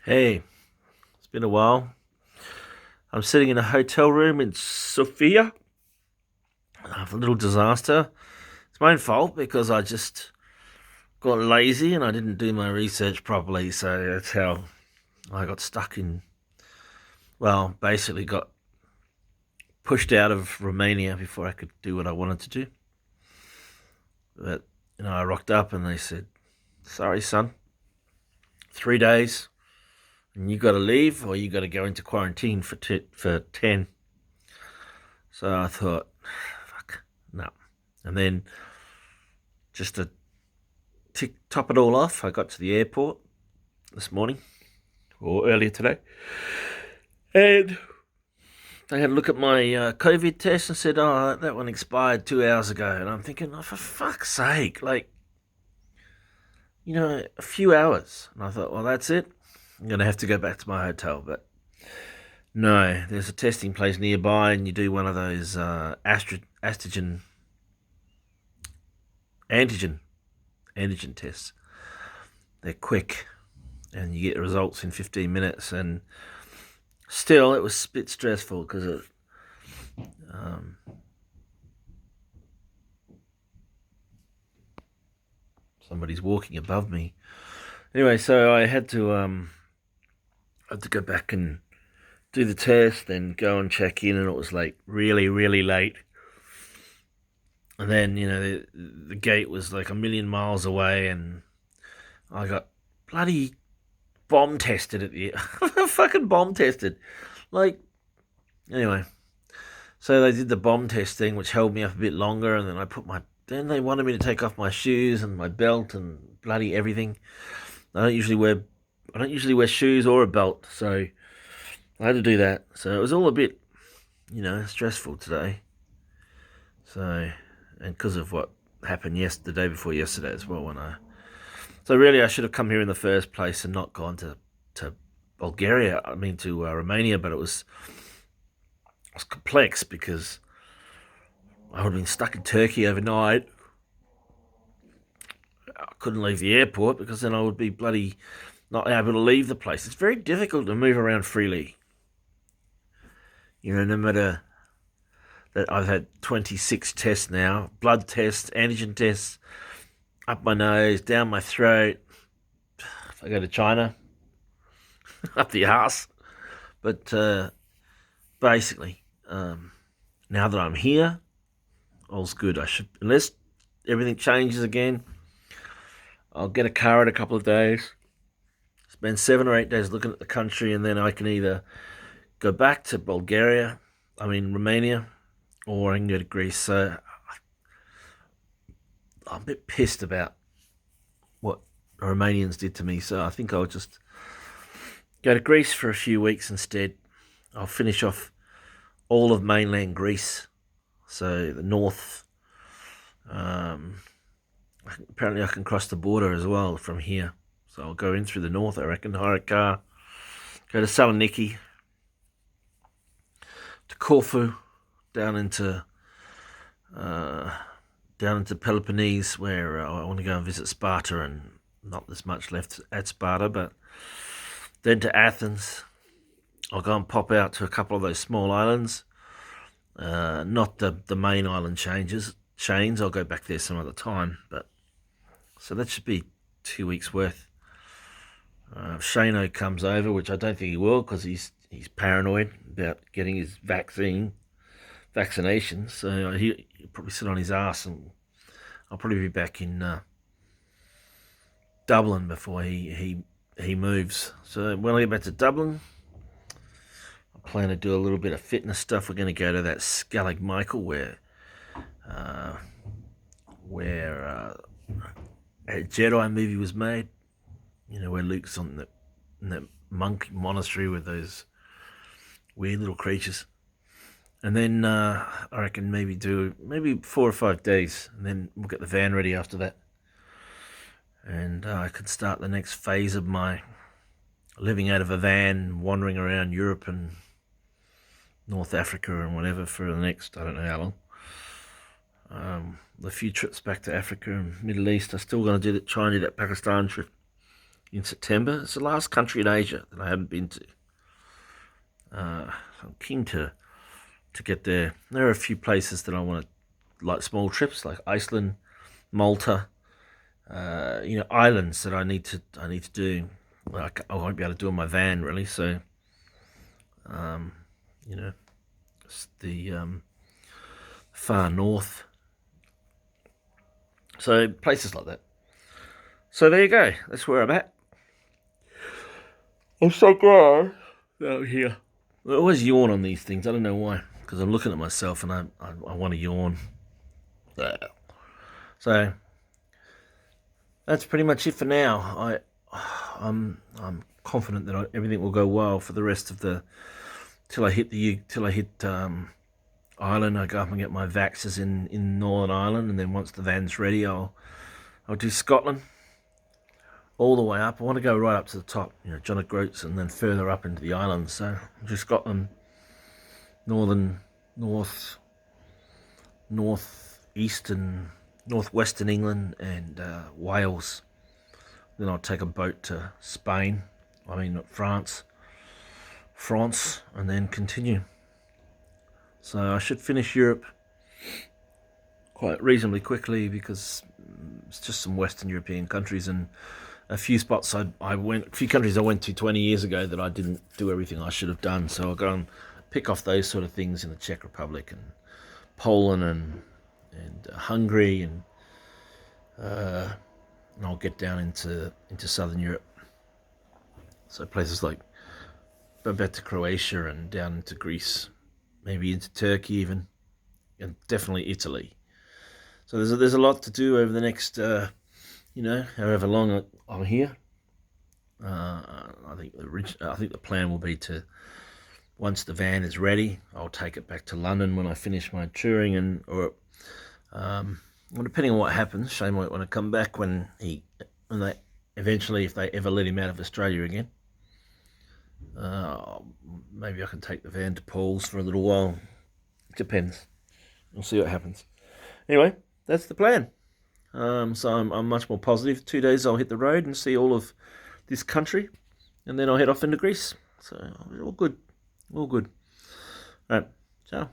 Hey, it's been a while. I'm sitting in a hotel room in Sofia. I have a little disaster. It's my own fault because I just got lazy and I didn't do my research properly. So that's how I got stuck in, basically got pushed out of Romania before I could do what I wanted to do. But, I rocked up and they said, sorry, son, 3 days and you got to leave or you got to go into quarantine for 10. So I thought, fuck, no. And then just to top it all off, I got to the airport this morning or earlier today, and they had a look at my COVID test and said, "Oh, that one expired 2 hours ago." And I'm thinking, "Oh, for fuck's sake! Like, a few hours." And I thought, "Well, that's it. I'm gonna have to go back to my hotel." But no, there's a testing place nearby, and you do one of those antigen antigen tests. They're quick, and you get results in 15 minutes. And still, it was a bit stressful because um, somebody's walking above me. Anyway, so I had to go back and do the test, then go and check in, and it was like really, really late. And then the gate was like a million miles away, and I got bloody bomb tested at the fucking bomb tested. Like, anyway, so they did the bomb test thing, which held me up a bit longer, and then then they wanted me to take off my shoes and my belt and bloody everything. I don't usually wear I don't usually wear shoes or a belt, so I had to do that. So it was all a bit, stressful today. So, and because of what happened the day before yesterday as well, so really I should have come here in the first place and not gone to Bulgaria. I mean to Romania, but it was complex because I would have been stuck in Turkey overnight. I couldn't leave the airport because then I would be bloody not able to leave the place. It's very difficult to move around freely. No matter that I've had 26 tests now, blood tests, antigen tests, up my nose, down my throat. If I go to China, up the arse. But basically, now that I'm here, all's good. Unless everything changes again, I'll get a car in a couple of days, spend 7 or 8 days looking at the country, and then I can either go back to Romania, or I can go to Greece. So I'm a bit pissed about what the Romanians did to me. So I think I'll just go to Greece for a few weeks instead. I'll finish off all of mainland Greece, so the north. Apparently, I can cross the border as well from here. So I'll go in through the north, I reckon, hire a car, go to Saloniki, to Corfu, down into uh, Peloponnese, where I want to go and visit Sparta, and not there's much left at Sparta, but then to Athens. I'll go and pop out to a couple of those small islands, not the main island chains. I'll go back there some other time, but so that should be 2 weeks worth. If Shano comes over, which I don't think he will, because he's paranoid about getting his vaccination. So he'll probably sit on his ass, and I'll probably be back in Dublin before he moves. So when I get back to Dublin, I plan to do a little bit of fitness stuff. We're going to go to that Skellig Michael where a Jedi movie was made. Where Luke's in that monk monastery with those weird little creatures. And then I reckon maybe 4 or 5 days, and then we'll get the van ready after that. And I could start the next phase of my living out of a van, wandering around Europe and North Africa and whatever for the next, I don't know how long. The few trips back to Africa and Middle East. I still going to try and do that Pakistan trip. in September. It's the last country in Asia that I haven't been to. I'm keen to get there. There are a few places that I want to, like small trips, like Iceland, Malta. Islands that I need to do. I won't be able to do on my van really. So, um, it's the far north. So places like that. So there you go. That's where I'm at. I'm so glad that I'm here. I always yawn on these things. I don't know why. Because I'm looking at myself and I want to yawn. So that's pretty much it for now. I'm confident that everything will go well for the rest of the till I hit Ireland. I go up and get my vaxes in Northern Ireland, and then once the van's ready, I'll do Scotland all the way up. I want to go right up to the top, John O'Groats, and then further up into the islands. So I'll do Scotland, northeast and northwestern England, and Wales. Then I'll take a boat to Spain. I mean France, and then continue. So I should finish Europe quite reasonably quickly because it's just some Western European countries and a few spots a few countries I went to 20 years ago that I didn't do everything I should have done. So I'll go and pick off those sort of things in the Czech Republic and Poland and Hungary and I'll get down into Southern Europe. So places like back to Croatia and down into Greece, maybe into Turkey even, and definitely Italy. So there's a lot to do over the next, however long I'm here. I think the plan will be to, once the van is ready, I'll take it back to London when I finish my touring, or depending on what happens. Shane might want to come back when they eventually, if they ever let him out of Australia again. Maybe I can take the van to Paul's for a little while. It depends. We'll see what happens. Anyway, that's the plan. So I'm much more positive. 2 days I'll hit the road and see all of this country, and then I'll head off into Greece. So all good. All right. Ciao.